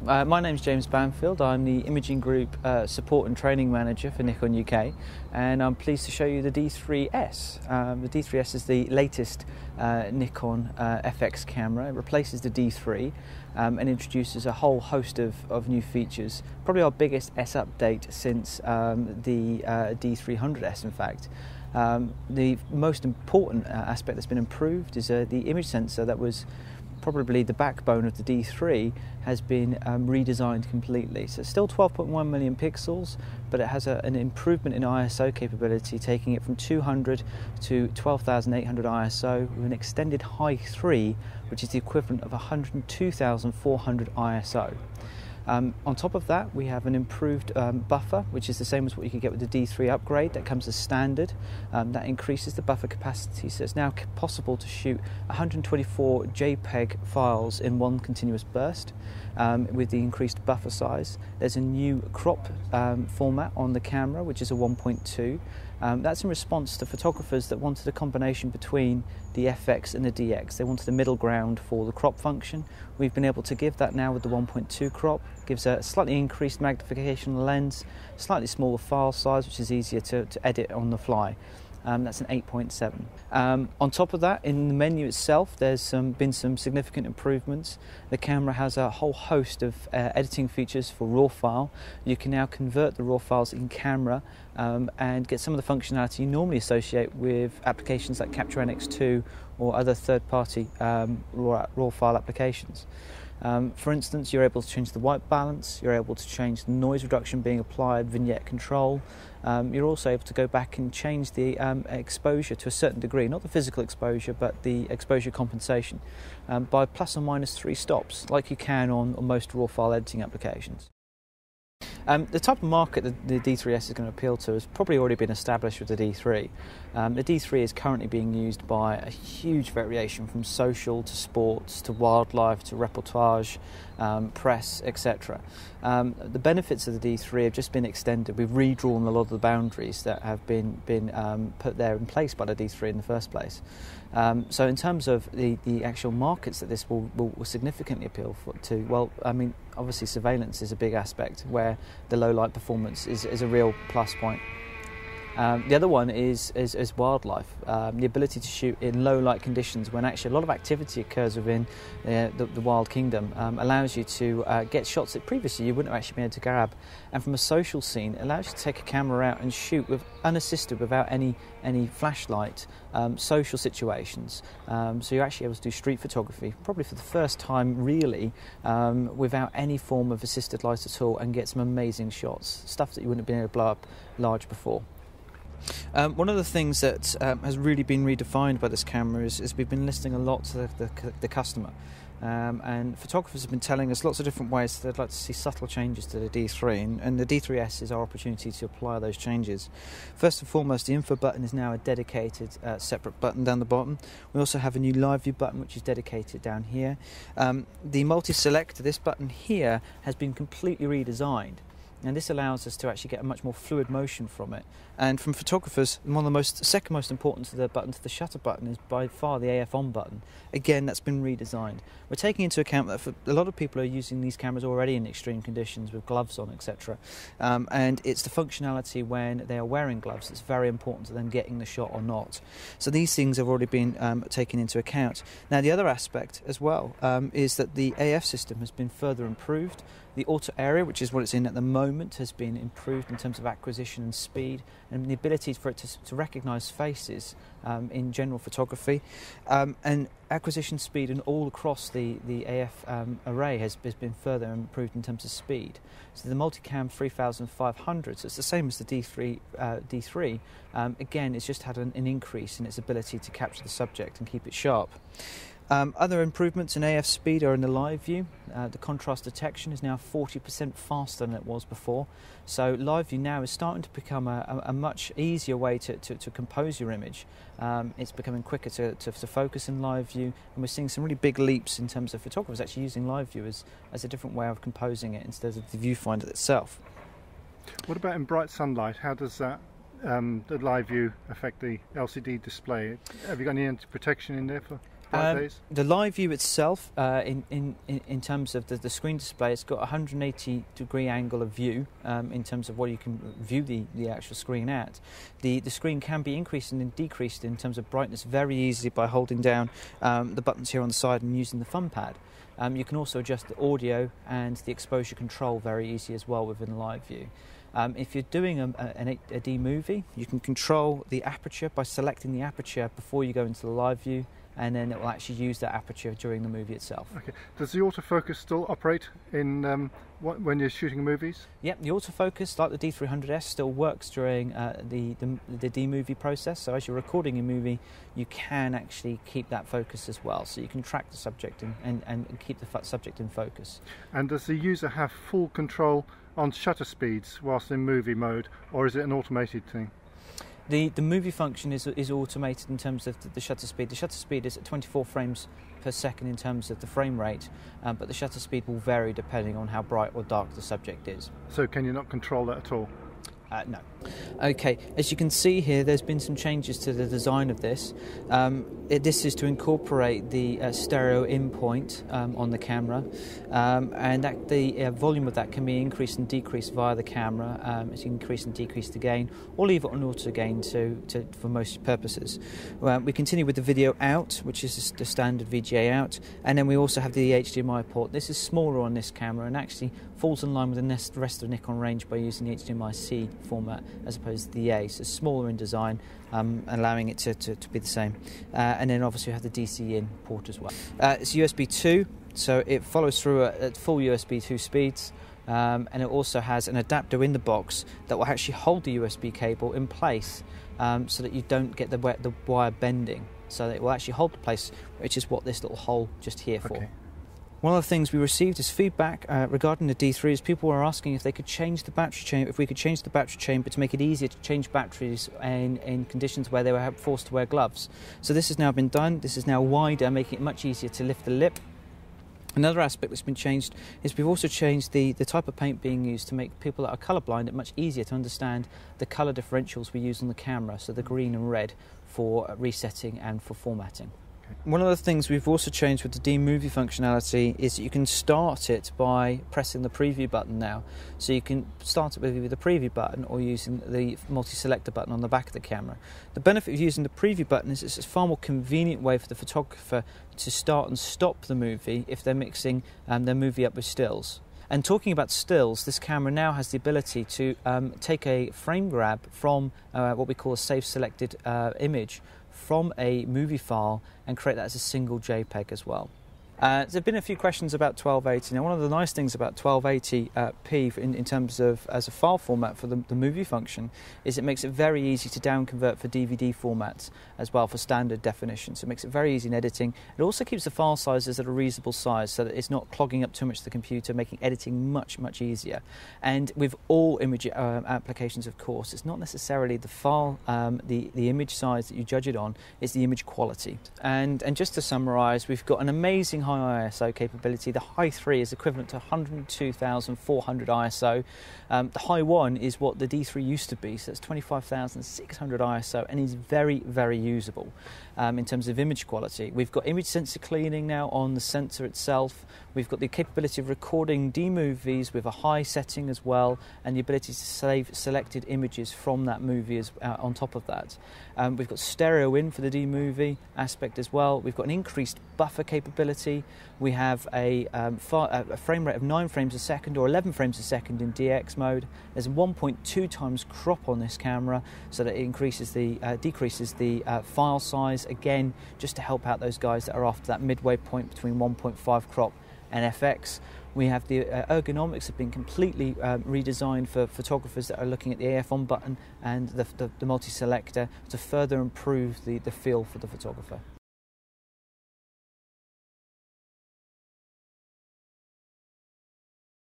My name's James Banfield. I'm the Imaging Group Support and Training Manager for Nikon UK, and I'm pleased to show you the D3s. The D3s is the latest Nikon FX camera. It replaces the D3 and introduces a whole host of new features. Probably our biggest S update since the D300S, in fact. The most important aspect that's been improved is the image sensor that was probably the backbone of the D3 has been redesigned completely. So it's still 12.1 million pixels, but it has an improvement in ISO capability, taking it from 200 to 12,800 ISO with an extended high 3, which is the equivalent of 102,400 ISO. On top of that, we have an improved buffer, which is the same as what you could get with the D3 upgrade. That comes as standard. That increases the buffer capacity, so it's now possible to shoot 124 JPEG files in one continuous burst with the increased buffer size. There's a new crop format on the camera, which is a 1.2. That's in response to photographers that wanted a combination between the FX and the DX. They wanted a middle ground for the crop function. We've been able to give that now with the 1.2 crop. Gives a slightly increased magnification lens, slightly smaller file size, which is easier to edit on the fly. That's an 8.7. On top of that, in the menu itself, there's been some significant improvements. The camera has a whole host of editing features for RAW file. You can now convert the RAW files in camera and get some of the functionality you normally associate with applications like Capture NX2 or other third-party RAW file applications. For instance, you're able to change the white balance, you're able to change the noise reduction being applied, vignette control. You're also able to go back and change the exposure to a certain degree, not the physical exposure, but the exposure compensation by plus or minus 3 stops, like you can on most RAW file editing applications. The type of market that the D3s is going to appeal to has probably already been established with the D3. The D3 is currently being used by a huge variation from social to sports to wildlife to reportage, press, etc. The benefits of the D3 have just been extended. We've redrawn a lot of the boundaries that have been put there in place by the D3 in the first place. So in terms of the actual markets that this will significantly appeal to, well, I mean, obviously surveillance is a big aspect where the low light performance is a real plus point. The other one is wildlife. The ability to shoot in low light conditions when actually a lot of activity occurs within the wild kingdom allows you to get shots that previously you wouldn't have actually been able to grab. And from a social scene, it allows you to take a camera out and shoot unassisted without any flashlight, social situations. So you're actually able to do street photography, probably for the first time really, without any form of assisted light at all, and get some amazing shots, stuff that you wouldn't have been able to blow up large before. One of the things that has really been redefined by this camera is we've been listening a lot to the customer. And photographers have been telling us lots of different ways that they'd like to see subtle changes to the D3, and the D3s is our opportunity to apply those changes. First and foremost, the info button is now a dedicated separate button down the bottom. We also have a new live view button which is dedicated down here. The multi-select, this button here, has been completely redesigned. And this allows us to actually get a much more fluid motion from it. And from photographers, one of the second most important to the button, to the shutter button, is by far the AF on button. Again, that's been redesigned. We're taking into account that for a lot of people are using these cameras already in extreme conditions with gloves on, etc. And it's the functionality when they are wearing gloves that's very important to them getting the shot or not. So these things have already been taken into account. Now, the other aspect as well is that the AF system has been further improved. The auto area, which is what it's in at the moment, has been improved in terms of acquisition and speed, and the ability for it to recognise faces in general photography. And acquisition speed and all across the AF array has been further improved in terms of speed. So the multicam 3500, so it's the same as the D3. Again, it's just had an increase in its ability to capture the subject and keep it sharp. Other improvements in AF speed are in the live view. The contrast detection is now 40% faster than it was before. So live view now is starting to become a much easier way to compose your image. It's becoming quicker to focus in live view, and we're seeing some really big leaps in terms of photographers actually using live view as a different way of composing it instead of the viewfinder itself. What about in bright sunlight? How does that the live view affect the LCD display? Have you got any anti-protection in there for bright days? The live view itself, in terms of the screen display, it's got a 180-degree angle of view in terms of what you can view the actual screen at. The screen can be increased and decreased in terms of brightness very easily by holding down the buttons here on the side and using the thumb pad. You can also adjust the audio and the exposure control very easy as well within live view. If you're doing a D movie, you can control the aperture by selecting the aperture before you go into the live view, and then it will actually use that aperture during the movie itself. Okay. Does the autofocus still operate in when you're shooting movies? Yep, the autofocus, like the D300s, still works during the D movie process. So as you're recording a movie, you can actually keep that focus as well. So you can track the subject and keep the subject in focus. And does the user have full control on shutter speeds whilst in movie mode, or is it an automated thing? The movie function is automated in terms of the shutter speed. The shutter speed is at 24 frames per second in terms of the frame rate, but the shutter speed will vary depending on how bright or dark the subject is. So can you not control that at all? No. Okay, as you can see here, there's been some changes to the design of this. This is to incorporate the stereo in point on the camera, and that the volume of that can be increased and decreased via the camera as you increase and decrease the gain, or leave it on auto gain for most purposes. We continue with the video out, which is the standard VGA out, and then we also have the Hdmi port. This is smaller on this camera and actually falls in line with the rest of the Nikon range by using the HDMI-C format as opposed to the A, so smaller in design, allowing it to be the same. And then obviously we have the DC in port as well. It's USB 2, so it follows through at full USB 2 speeds, and it also has an adapter in the box that will actually hold the USB cable in place so that you don't get the wire bending, so that it will actually hold the place, which is what this little hole just here for. Okay. One of the things we received as feedback regarding the D3s, people were asking if they could change the battery chamber, if we could change the battery chamber to make it easier to change batteries in conditions where they were forced to wear gloves. So this has now been done. This is now wider, making it much easier to lift the lip. Another aspect that's been changed is we've also changed the type of paint being used to make people that are colourblind it much easier to understand the colour differentials we use on the camera, so the green and red for resetting and for formatting. One of the things we've also changed with the D movie functionality is that you can start it by pressing the preview button now. So you can start it with either the preview button or using the multi-selector button on the back of the camera. The benefit of using the preview button is it's a far more convenient way for the photographer to start and stop the movie if they're mixing their movie up with stills. And talking about stills, this camera now has the ability to take a frame grab from what we call a safe selected image from a movie file and create that as a single JPEG as well. There have been a few questions about 1280. Now, one of the nice things about 1280p in terms of as a file format for the movie function is it makes it very easy to down convert for DVD formats as well for standard definition. So it makes it very easy in editing. It also keeps the file sizes at a reasonable size so that it's not clogging up too much the computer, making editing much easier. And with all image applications, of course, it's not necessarily the file, the image size that you judge it on, it's the image quality. And just to summarise, we've got an amazing high ISO capability. The high 3 is equivalent to 102,400 ISO. The high 1 is what the D3 used to be, so it's 25,600 ISO, and is very usable in terms of image quality. We've got image sensor cleaning now on the sensor itself. We've got the capability of recording D movies with a high setting as well, and the ability to save selected images from that movie on top of that. We've got stereo in for the D movie aspect as well. We've got an increased buffer capability. We have a frame rate of 9 frames a second or 11 frames a second in DX mode. There's a 1.2 times crop on this camera, so that it decreases the file size, again, just to help out those guys that are after that midway point between 1.5 crop and FX. We have the ergonomics have been completely redesigned for photographers that are looking at the AF on button and the multi-selector to further improve the feel for the photographer.